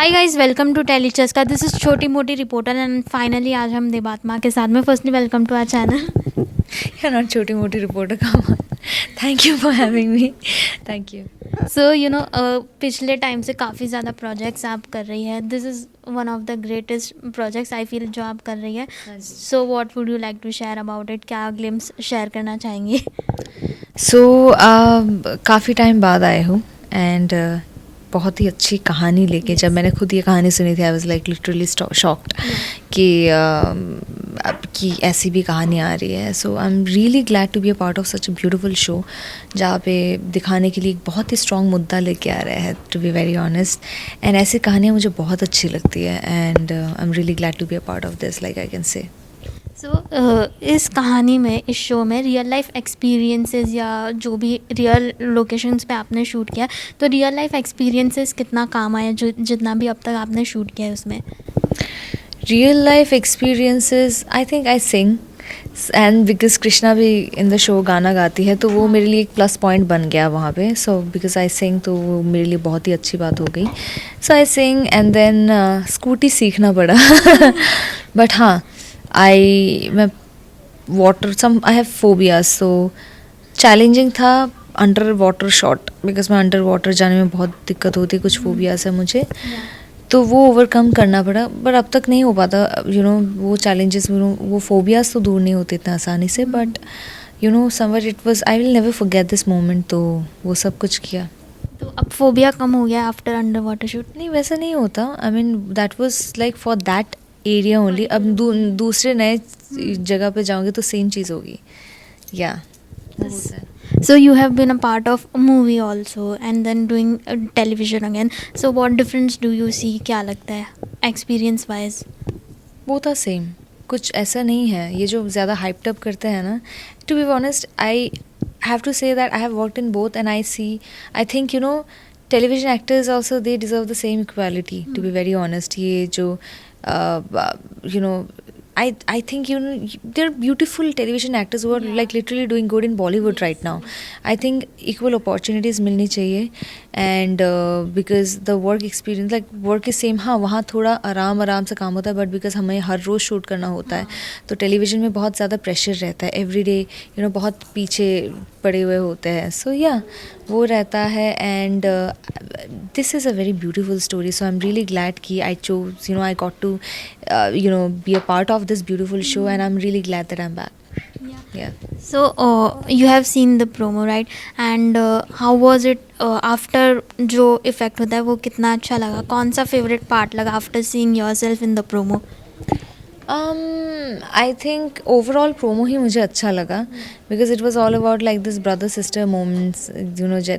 Hi guys, welcome to टेलीचेस का। This is छोटी मोटी रिपोर्टर एंड फाइनली आज हम देवात्मा के साथ में। Firstly welcome to our channel. You're not छोटी मोटी रिपोर्टर, come on. Thank you for having me. Thank you. So पिछले टाइम से काफ़ी ज़्यादा प्रोजेक्ट्स आप कर रही है। This is one of the greatest projects I feel जो आप कर रही है। So what would you like to share about it? क्या ग्लिम्स शेयर करना चाहेंगी? So काफ़ी टाइम बाद आए हूँ एंड बहुत ही अच्छी कहानी लेके जब मैंने खुद ये कहानी सुनी थी I was like literally shocked कि अब की ऐसी भी कहानी आ रही है. So I am really glad to be a part of such a beautiful show जहाँ पे दिखाने के लिए एक बहुत ही स्ट्रॉन्ग मुद्दा लेके आ रहा है, to be very honest. And ऐसी कहानियाँ मुझे बहुत अच्छी लगती है and I am really glad to be a part of this, like I can say. इस कहानी में, इस शो में रियल लाइफ एक्सपीरियंसेस या जो भी रियल लोकेशंस पे आपने शूट किया, तो रियल लाइफ एक्सपीरियंसेस कितना काम आया जो जितना भी अब तक आपने शूट किया है उसमें? Real life experiences, I think I sing and because Krishna भी इन द शो गाना गाती है तो वो मेरे लिए एक प्लस पॉइंट बन गया वहाँ पे. सो बिकॉज आई सिंग तो वो मेरे लिए बहुत ही अच्छी बात हो गई. सो आई सिंग एंड देन स्कूटी सीखना पड़ा. बट हाँ, मैं water I have phobias, so challenging था अंडर वाटर शॉट बिकॉज मैं अंडर वाटर जाने में बहुत दिक्कत होती है. कुछ फोबियाज है मुझे तो वो ओवरकम करना पड़ा. बट अब तक नहीं हो पाता वो चैलेंजेस, वो फोबियाज तो दूर नहीं होते इतना आसानी से. But somewhere it was, I will never forget this moment. तो वो सब कुछ किया. तो अब फोबिया कम हो गया आफ्टर अंडर वाटर शूट? नहीं, वैसा नहीं होता. I mean that was like for that area only. अब दूसरे नए जगह पे जाओगे तो सेम चीज़ होगी. या So you have been a part of a movie also and then doing television again. So what difference do you see? क्या लगता है experience wise? वो था सेम. कुछ ऐसा नहीं है. ये जो ज़्यादा हाइप्ड अप करते हैं ना, to be honest I have to say that I have worked in both and I see, I think television actors also, they deserve the same equality, to be very honest. ये जो I think there are beautiful television actors who are like literally doing good in Bollywood right now. I think equal opportunities मिलनी चाहिए and because the work experience, like work is same. हाँ, वहाँ थोड़ा आराम से काम होता है but because हमें हर रोज़ शूट करना होता है तो टेलीविज़न में बहुत ज़्यादा प्रेशर रहता है. एवरी डे बहुत पीछे पड़े हुए होते हैं. सो या वो रहता है and this is a very beautiful story. So I am really glad कि I chose, I got to be a part of this beautiful show and I'm really glad that I'm back. Yeah. So you have seen the promo, right? And how was it after जो effect होता है वो कितना अच्छा लगा? कौन सा favourite part लगा after seeing yourself in the promo? I think overall promo ही मुझे अच्छा लगा because it was all about like this brother sister moments,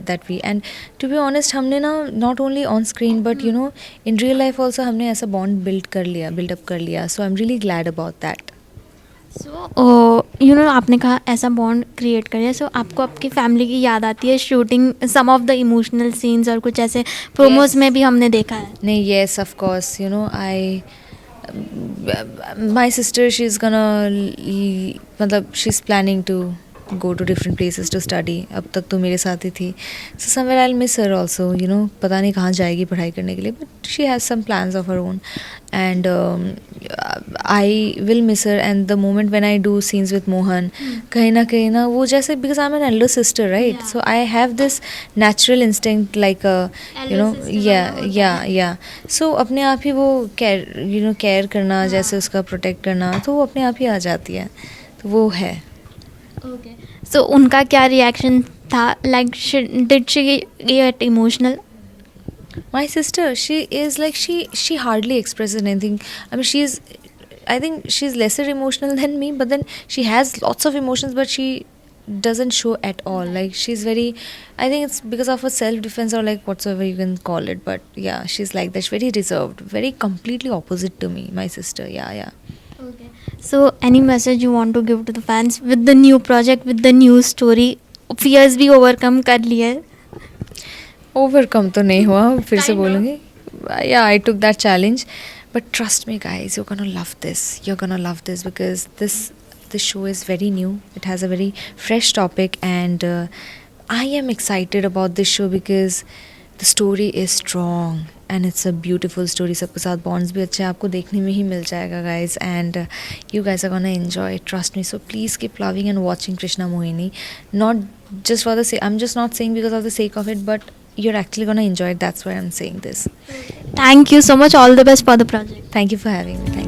that we, and to be honest हमने ना not only on screen but in real life also हमने ऐसा bond build up कर लिया. So I'm really glad about that. So आपने कहा ऐसा bond create कर लिया. सो आपको आपकी फैमिली की याद आती है shooting some of the emotional scenes और कुछ ऐसे प्रोमोज में भी हमने देखा है? नहीं, yes of course. My sister, she's gonna मतलब she's planning to go to different places to study. अब तक तो मेरे साथ ही थी. So somewhere I'll miss her also. पता नहीं कहाँ जाएगी पढ़ाई करने के लिए, but she has some plans of her own and I will miss her. And the moment when I do scenes with Mohan, कहीं ना वो जैसे, because I'm an elder sister, right? Yeah. So I have this natural instinct like yeah. So अपने आप ही वो care करना, जैसे उसका प्रोटेक्ट करना, तो वो अपने आप ही आ जाती है. तो वो है. ओके. सो उनका क्या रिएक्शन था? Like did she get emotional? My sister, she is like, she hardly expresses anything. I mean, I think she's lesser emotional than me, but then she has lots of emotions, but she doesn't show at all. Like she's very, I think it's because of her self-defense or like whatsoever you can call it. But yeah, she's like that. She's very reserved, very completely opposite to me, my sister. Yeah. Okay. So any message you want to give to the fans with the new project, with the new story? Fears भी overcome कर लिए? Overcome तो नहीं हुआ, फिर से Kind of. बोलूँगी. Yeah, I took that challenge, but trust me guys, you're gonna love this. You're gonna love this because this show is very new. It has a very fresh topic and I am excited about this show because the story is strong and it's a beautiful story. सबके साथ bonds भी अच्छे आपको देखने में ही मिल जाएगा guys, and you guys are gonna enjoy, trust me. So please keep loving and watching Krishna Mohini. Not just for the sake, I'm just not saying because of the sake of it, but you're actually gonna enjoy it. That's why I'm saying this. Thank you so much. All the best for the project. Thank you for having me.